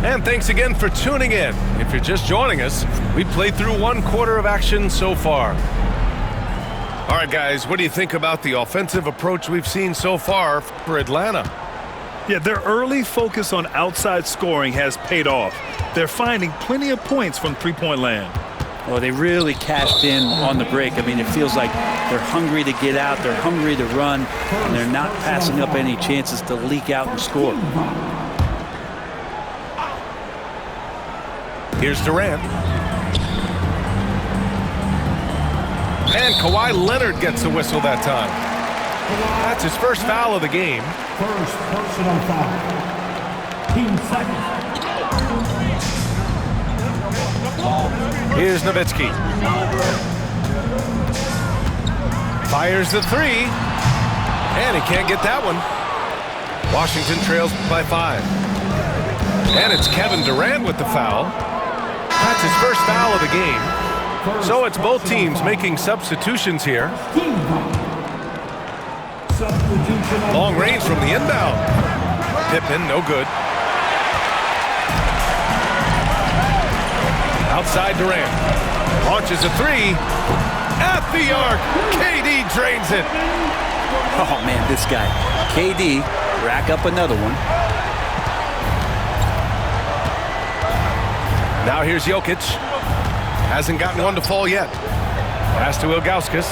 And thanks again for tuning in. If you're just joining us, we played through 1 quarter of action so far. All right, guys, what do you think about the offensive approach we've seen so far for Atlanta? Yeah, their early focus on outside scoring has paid off. They're finding plenty of points from three-point land. Well, they really cashed in on the break. I mean, it feels like they're hungry to get out, they're hungry to run, and they're not passing up any chances to leak out and score. Here's Durant. And Kawhi Leonard gets a whistle that time. That's his first foul of the game. First personal foul. Team second. Here's Nowitzki. Fires the three. And he can't get that one. Washington trails by 5. And it's Kevin Durant with the foul. That's his first foul of the game. So it's both teams making substitutions here. Long range from the inbound. Pippen, no good. Outside Durant. Launches a three. At the arc. KD drains it. Oh, man, this guy. KD, rack up another one. Now here's Jokic. Hasn't gotten one to fall yet. Pass to Ilgauskas.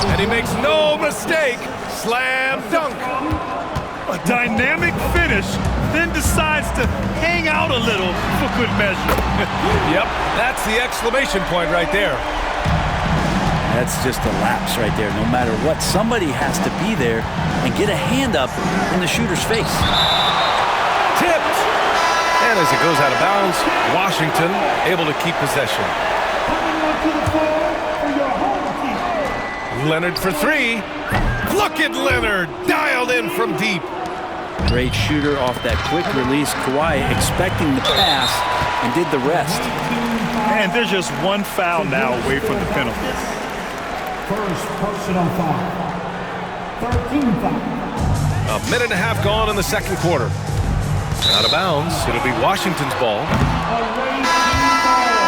And he makes no mistake. Slam dunk. A dynamic finish, then decides to hang out a little for good measure. Yep, that's the exclamation point right there. That's just a lapse right there. No matter what, somebody has to be there and get a hand up in the shooter's face. Tipped. And as it goes out of bounds, Washington able to keep possession. Leonard for three. Look at Leonard, dialed in from deep. Great shooter off that quick release. Kawhi expecting the pass and did the rest. And there's just one foul now away from the penalty. First personal foul. 13 foul. A minute and a half gone in the second quarter. Out of bounds. It'll be Washington's ball. Away team ball.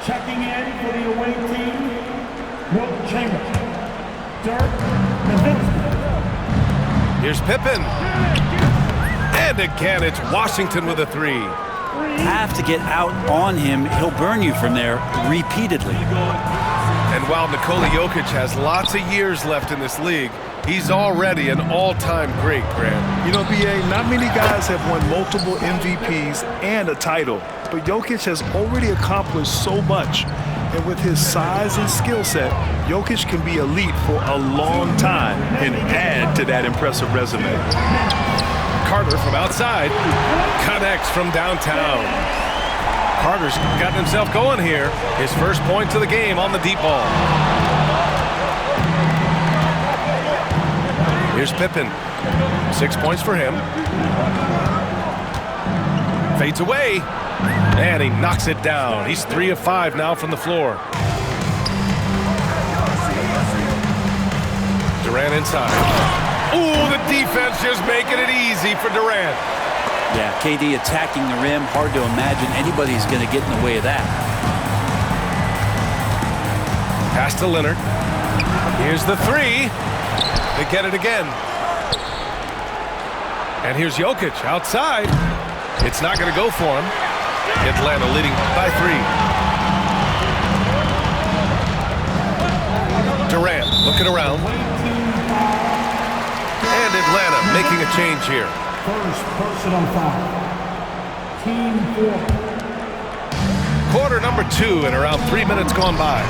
Checking in for the away team, Wilt Chamberlain. Dirk Nowitzki. Here's Pippen. And again, it's Washington with a three. Have to get out on him. He'll burn you from there repeatedly. And while Nikola Jokic has lots of years left in this league, he's already an all-time great, Grant. You know, B.A., not many guys have won multiple MVPs and a title, but Jokic has already accomplished so much. And with his size and skill set, Jokic can be elite for a long time and add to that impressive resume. Carter from outside connects from downtown. Carter's gotten himself going here. His first points of the game on the deep ball. Here's Pippen. 6 points for him. Fades away. And he knocks it down. He's 3 of 5 now from the floor. Durant inside. Ooh, the defense just making it easy for Durant. Yeah, KD attacking the rim. Hard to imagine anybody's going to get in the way of that. Pass to Leonard. Here's the three. They get it again. And here's Jokic outside. It's not going to go for him. Atlanta leading by 3. Durant looking around. And Atlanta making a change here. First personal foul. Team 4. Quarter number 2 and around 3 minutes gone by.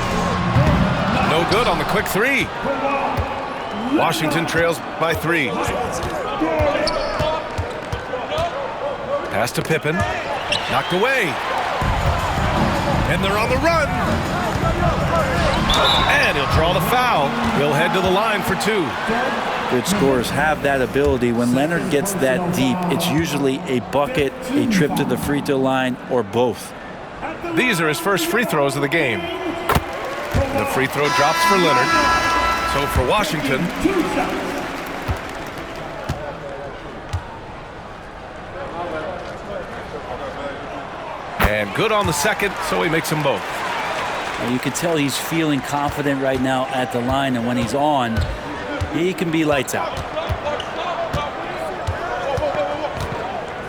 No good on the quick three. Washington trails by 3. Pass to Pippen. Knocked away. And they're on the run. And he'll draw the foul. He'll head to the line for 2. Good scorers have that ability. When Leonard gets that deep, it's usually a bucket, a trip to the free throw line, or both. These are his first free throws of the game. The free throw drops for Leonard. So for Washington, And good on the second, so he makes them both. And you can tell he's feeling confident right now at the line, and when he's on, he can be lights out.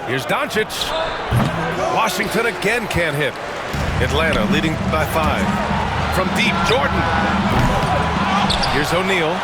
Here's Doncic. Washington again can't hit. Atlanta leading by 5. From deep, Jordan. Here's O'Neal.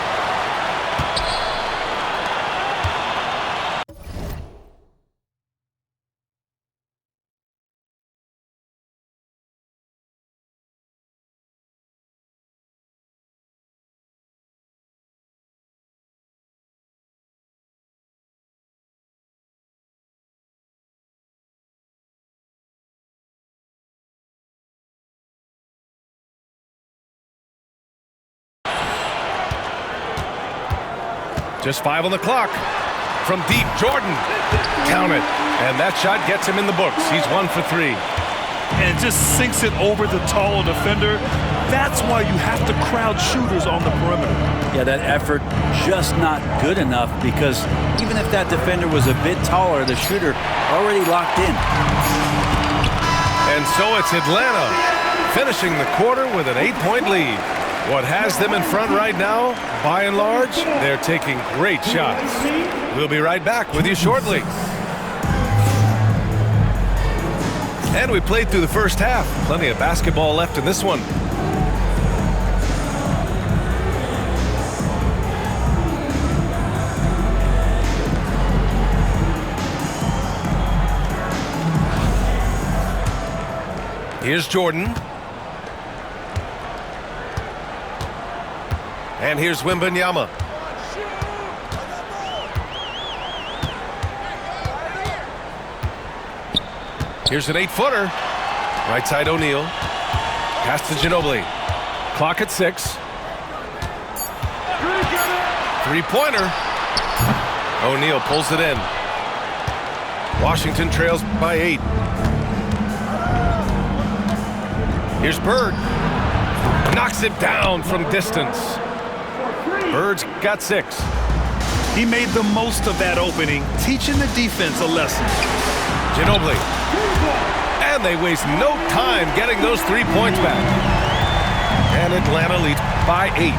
Just 5 on the clock. From deep, Jordan. Count it. And that shot gets him in the books. He's 1 for 3. And just sinks it over the tall defender. That's why you have to crowd shooters on the perimeter. Yeah, that effort just not good enough, because even if that defender was a bit taller, the shooter already locked in. And so it's Atlanta finishing the quarter with an 8-point lead. What has them in front right now, by and large, they're taking great shots. We'll be right back with you shortly. And we played through the first half. Plenty of basketball left in this one. Here's Jordan. And here's Wembanyama. Here's an 8-footer. Right side O'Neal. Pass to Ginobili. Clock at 6. 3-pointer. O'Neal pulls it in. Washington trails by 8. Here's Bird. Knocks it down from distance. Bird's got 6. He made the most of that opening, teaching the defense a lesson. Ginobili. And they waste no time getting those 3 points back. And Atlanta leads by 8.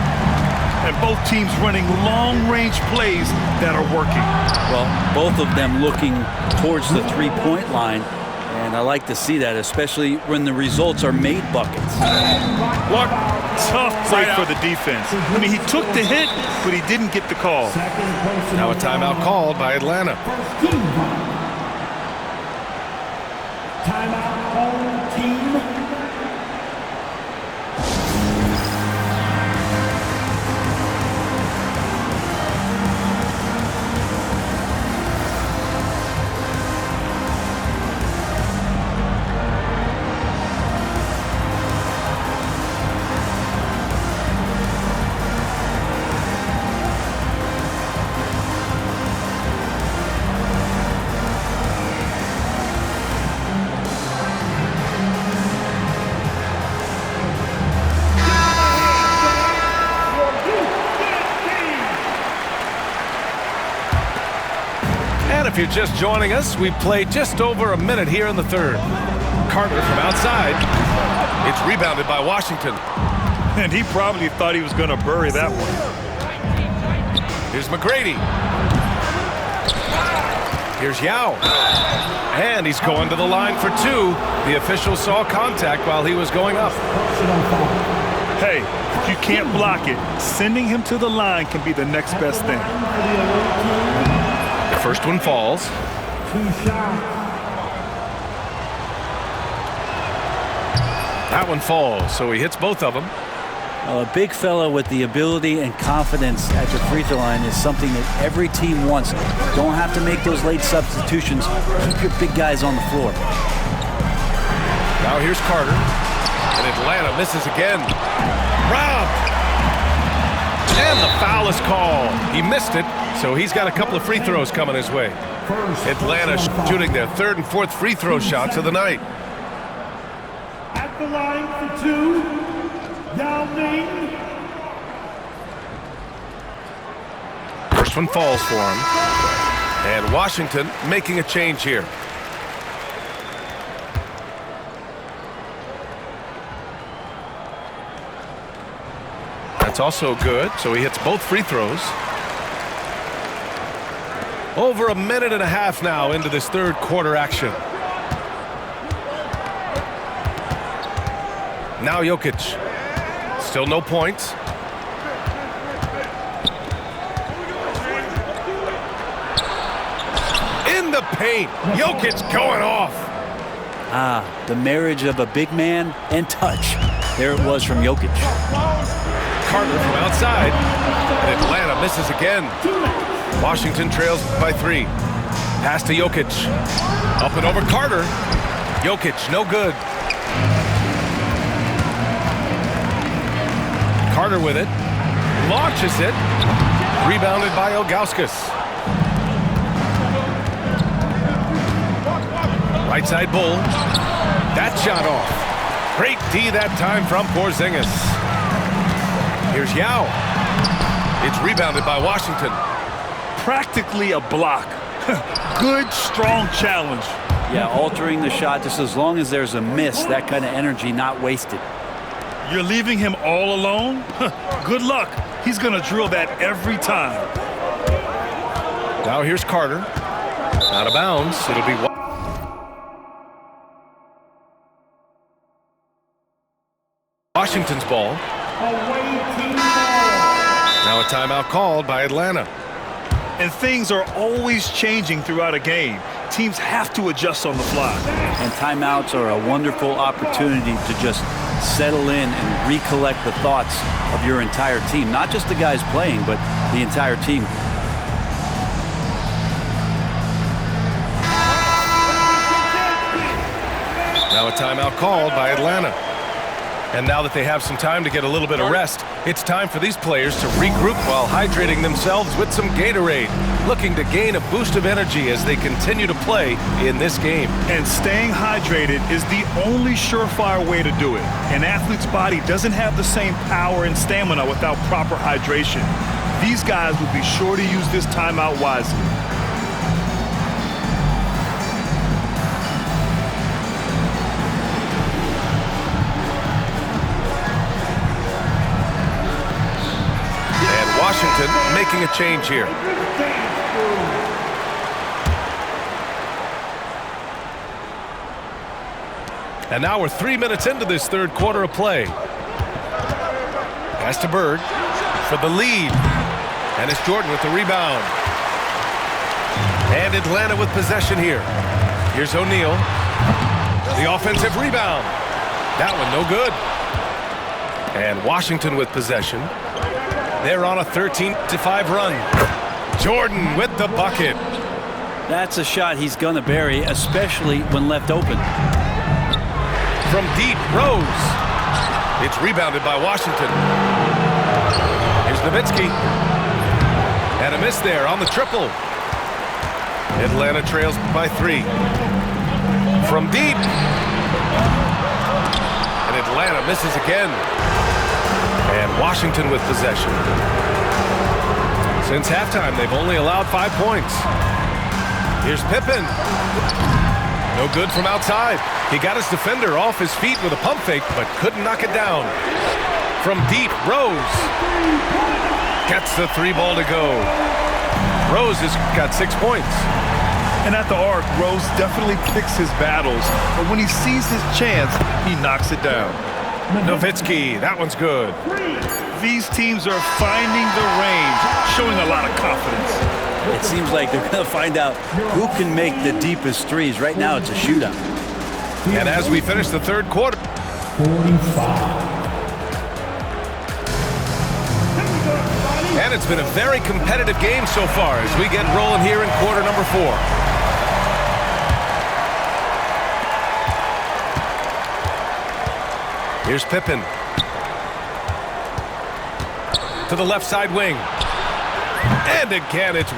And both teams running long-range plays that are working. Well, both of them looking towards the three-point line. And I like to see that, especially when the results are made buckets. What tough play for the defense. I mean, he took the hit, but he didn't get the call. Now a timeout called by Atlanta. Timeout home team. If you're just joining us, we played just over a minute here in the third. Carter from outside. It's rebounded by Washington. And he probably thought he was going to bury that one. Here's McGrady. Here's Yao. And he's going to the line for 2. The official saw contact while he was going up. Hey, if you can't block it, sending him to the line can be the next best thing. First one falls. 2 shots. That one falls, so he hits both of them. Well, a big fella with the ability and confidence at the free throw line is something that every team wants. Don't have to make those late substitutions. Keep your big guys on the floor. Now here's Carter. And Atlanta misses again. Robbed. And the foul is called. He missed it, so he's got a couple of free throws coming his way. Atlanta shooting their 3rd and 4th free throw shots of the night. At the line for 2, Yao Ming. First one falls for him. And Washington making a change here. That's also good, so he hits both free throws. Over a minute and a half now into this third quarter action. Now Jokic. Still no points. In the paint. Jokic going off. The marriage of a big man and touch. There it was from Jokic. Carter from outside. And Atlanta misses again. Washington trails by 3. Pass to Jokic. Up and over Carter. Jokic, no good. Carter with it. Launches it. Rebounded by Ilgauskas. Right side Bull. That shot off. Great D that time from Porzingis. Here's Yao. It's rebounded by Washington. Practically a block. Good, strong challenge. Yeah, altering the shot just as long as there's a miss, that kind of energy not wasted. You're leaving him all alone? Good luck. He's going to drill that every time. Now here's Carter. Out of bounds. It'll be Washington's ball. Now a timeout called by Atlanta. And things are always changing throughout a game. Teams have to adjust on the fly. And timeouts are a wonderful opportunity to just settle in and recollect the thoughts of your entire team. Not just the guys playing, but the entire team. Now a timeout called by Atlanta. And now that they have some time to get a little bit of rest, it's time for these players to regroup while hydrating themselves with some Gatorade, looking to gain a boost of energy as they continue to play in this game. And staying hydrated is the only surefire way to do it. An athlete's body doesn't have the same power and stamina without proper hydration. These guys will be sure to use this timeout wisely. Washington making a change here. And now we're 3 minutes into this third quarter of play. Pass to Bird for the lead. And it's Jordan with the rebound. And Atlanta with possession here. Here's O'Neal. The offensive rebound. That one no good. And Washington with possession. They're on a 13-5 run. Jordan with the bucket. That's a shot he's going to bury, especially when left open. From deep, Rose. It's rebounded by Washington. Here's Nowitzki. And a miss there on the triple. Atlanta trails by 3. From deep. And Atlanta misses again. And Washington with possession. Since halftime, they've only allowed 5 points. Here's Pippen. No good from outside. He got his defender off his feet with a pump fake, but couldn't knock it down. From deep, Rose. Gets the 3 ball to go. Rose has got 6 points. And at the arc, Rose definitely picks his battles, but when he sees his chance, he knocks it down. Nowitzki, that one's good. These teams are finding the range, showing a lot of confidence. It seems like they're going to find out who can make the deepest threes. Right now, it's a shootout. And as we finish the third quarter, 45. and it's been a very competitive game so far as we get rolling here in quarter number 4. Here's Pippen. To the left side wing. And again, it's